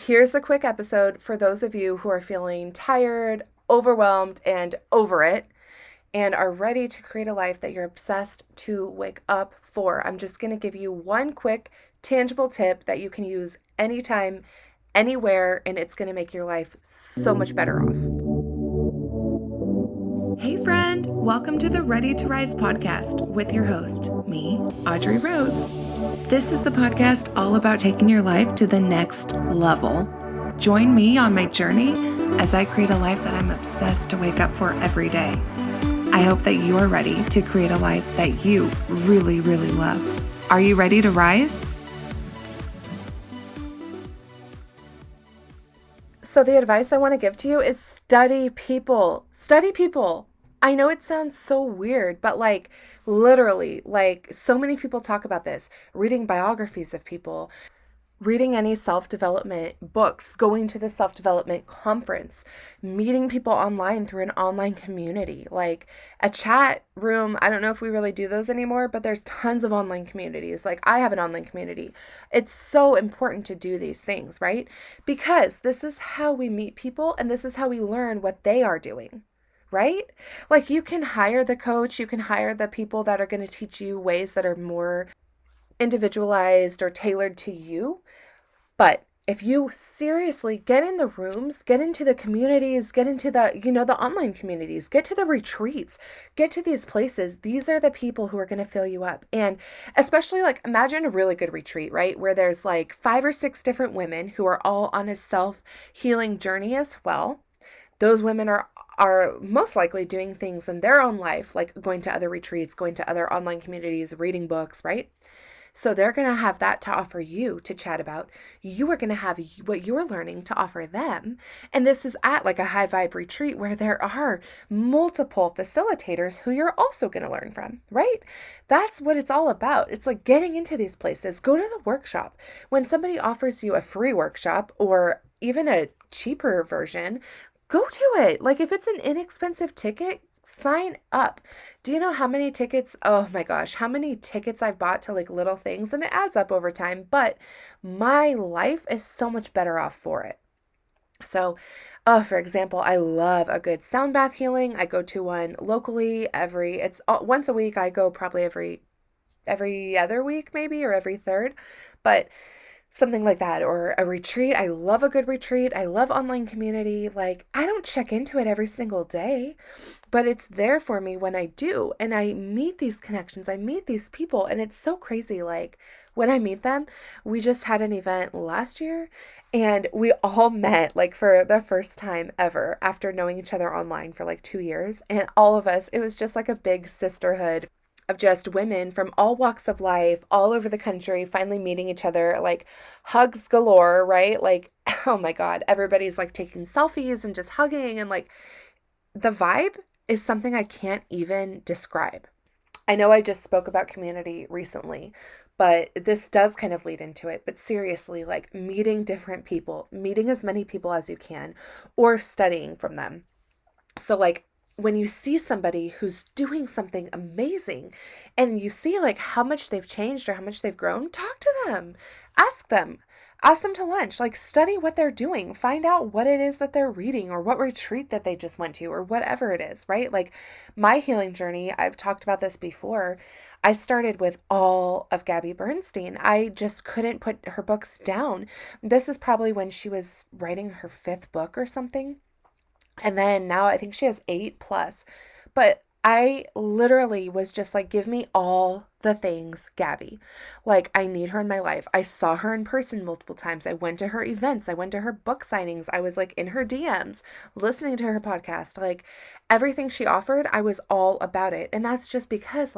Here's a quick episode for those of you who are feeling tired, overwhelmed, and over it, and are ready to create a life that you're obsessed to wake up for. I'm just going to give you one quick, tangible tip that you can use anytime, anywhere, and it's going to make your life so much better off. Hey, friend, welcome to the Ready to Rise podcast with your host, me, Audrey Rose. This is the podcast all about taking your life to the next level. Join me on my journey as I create a life that I'm obsessed to wake up for every day. I hope that you are ready to create a life that you really, really love. Are you ready to rise? So the advice I want to give to you is study people. Study people. I know it sounds so weird, but literally, so many people talk about this, reading biographies of people, reading any self-development books, going to the self-development conference, meeting people online through an online community, like a chat room. I don't know if we really do those anymore, but there's tons of online communities. Like I have an online community. It's so important to do these things, right? Because this is how we meet people and this is how we learn what they are doing. Right? Like you can hire the coach, you can hire the people that are going to teach you ways that are more individualized or tailored to you. But if you seriously get in the rooms, get into the communities, get into the online communities, get to the retreats, get to these places, these are the people who are going to fill you up. And especially imagine a really good retreat, right? Where there's 5 or 6 different women who are all on a self-healing journey as well. Those women are most likely doing things in their own life, like going to other retreats, going to other online communities, reading books, right? So they're going to have that to offer you to chat about. You are going to have what you're learning to offer them. And this is at a high vibe retreat where there are multiple facilitators who you're also going to learn from, right? That's what it's all about. It's like getting into these places. Go to the workshop. When somebody offers you a free workshop or even a cheaper version, go to it. If it's an inexpensive ticket, sign up. Do you know how many tickets? Oh my gosh, how many tickets I've bought to little things, and it adds up over time, but my life is so much better off for it. So, for example, I love a good sound bath healing. I go to one locally it's once a week. I go probably every other week maybe, or every third, but something like that, or a retreat. I love a good retreat. I love online community. I don't check into it every single day, but it's there for me when I do. And I meet these connections. I meet these people. And it's so crazy. When I meet them, we just had an event last year and we all met for the first time ever after knowing each other online for 2 years. And all of us, it was just a big sisterhood of just women from all walks of life, all over the country, finally meeting each other, hugs galore, right? Oh my God, everybody's taking selfies and just hugging. And the vibe is something I can't even describe. I know I just spoke about community recently, but this does kind of lead into it. But seriously, meeting different people, meeting as many people as you can, or studying from them. So when you see somebody who's doing something amazing and you see how much they've changed or how much they've grown, talk to them, ask them, to lunch, study what they're doing, find out what it is that they're reading or what retreat that they just went to or whatever it is, right? My healing journey, I've talked about this before. I started with all of Gabby Bernstein. I just couldn't put her books down. This is probably when she was writing her 5th book or something. And then now I think she has 8 plus. But I literally was just give me all the things, Gabby. I need her in my life. I saw her in person multiple times. I went to her events. I went to her book signings. I was in her DMs, listening to her podcast. Everything she offered, I was all about it. And that's just because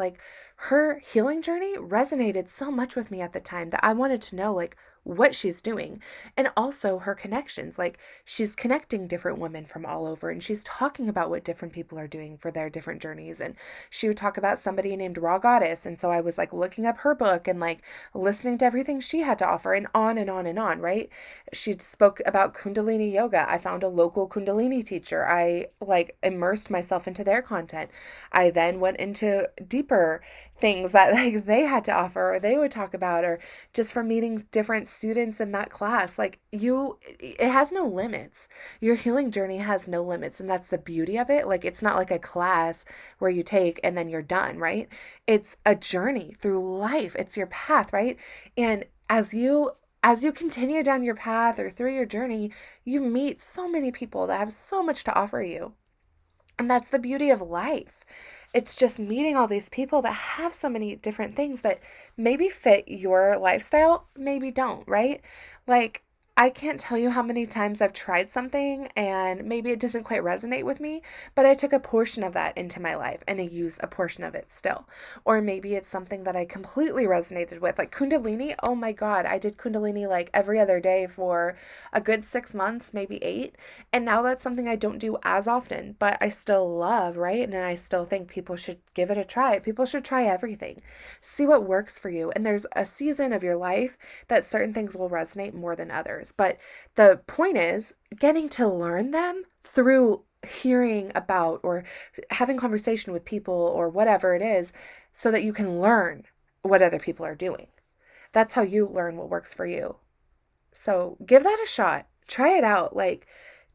her healing journey resonated so much with me at the time that I wanted to know what she's doing, and also her connections. She's connecting different women from all over, and she's talking about what different people are doing for their different journeys. And she would talk about somebody named Raw Goddess, and so I was looking up her book and listening to everything she had to offer, and on and on and on, right? She spoke about Kundalini yoga. I found a local Kundalini teacher. I immersed myself into their content. I then went into deeper things that like they had to offer or they would talk about, or just from meeting different students in that class. Like it has no limits. Your healing journey has no limits, and that's the beauty of it. Like it's not like a class where you take and then you're done, right? It's a journey through life. It's your path, right? And as you continue down your path or through your journey, you meet so many people that have so much to offer you. And that's the beauty of life. It's just meeting all these people that have so many different things that maybe fit your lifestyle, maybe don't, right? Like, I can't tell you how many times I've tried something and maybe it doesn't quite resonate with me, but I took a portion of that into my life and I use a portion of it still. Or maybe it's something that I completely resonated with, like Kundalini. Oh my God, I did Kundalini like every other day for a good 6 months, maybe 8. And now that's something I don't do as often, but I still love, right? And I still think people should give it a try. People should try everything. See what works for you. And there's a season of your life that certain things will resonate more than others. But the point is getting to learn them through hearing about or having conversation with people or whatever it is, so that you can learn what other people are doing. That's how you learn what works for you. So give that a shot. Try it out. Like,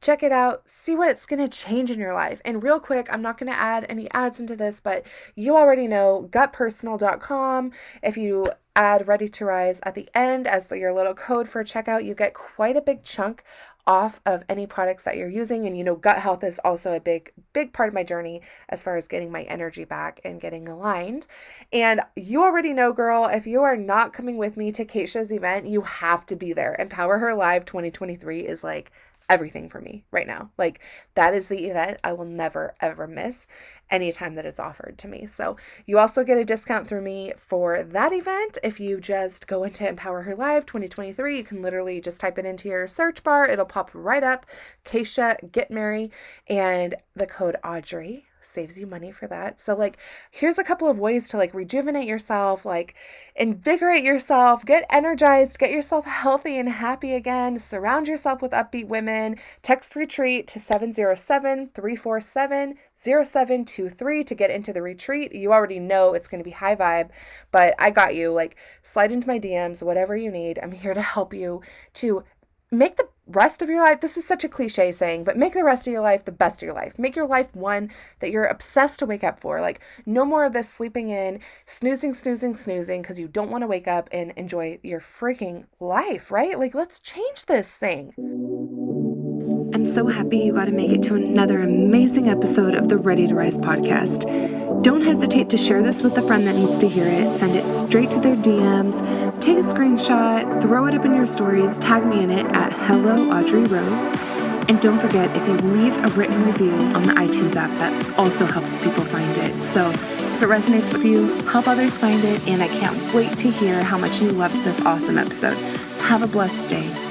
check it out. See what's going to change in your life. And real quick, I'm not going to add any ads into this, but you already know gutpersonal.com. If you add Ready to Rise at the end as your little code for checkout, you get quite a big chunk off of any products that you're using. And gut health is also a big part of my journey as far as getting my energy back and getting aligned. And you already know, girl, if you are not coming with me to Keisha's event, you have to be there. Empower Her Live 2023 is like everything for me right now. Like, that is the event I will never, ever miss anytime that it's offered to me. So you also get a discount through me for that event. If you just go into Empower Her Live 2023, you can literally just type it into your search bar. It'll pop right up, Keisha Get Merry, and the code Audrey saves you money for that. So like, here's a couple of ways to like rejuvenate yourself, like invigorate yourself, get energized, get yourself healthy and happy again, surround yourself with upbeat women. Text retreat to 707-347-0723 to get into the retreat. You already know it's going to be high vibe, but I got you. Like, slide into my DMs, whatever you need. I'm here to help you to make the rest of your life, this is such a cliche saying, but make the rest of your life the best of your life. Make your life one that you're obsessed to wake up for. Like, no more of this sleeping in, snoozing, because you don't want to wake up and enjoy your freaking life, right? Like, let's change this thing. I'm so happy you got to make it to another amazing episode of the Ready to Rise podcast. Don't hesitate to share this with a friend that needs to hear it. Send it straight to their DMs. Take a screenshot, throw it up in your stories, tag me in it at Hello Audrey Rose. And don't forget, if you leave a written review on the iTunes app, that also helps people find it. So if it resonates with you, help others find it. And I can't wait to hear how much you loved this awesome episode. Have a blessed day.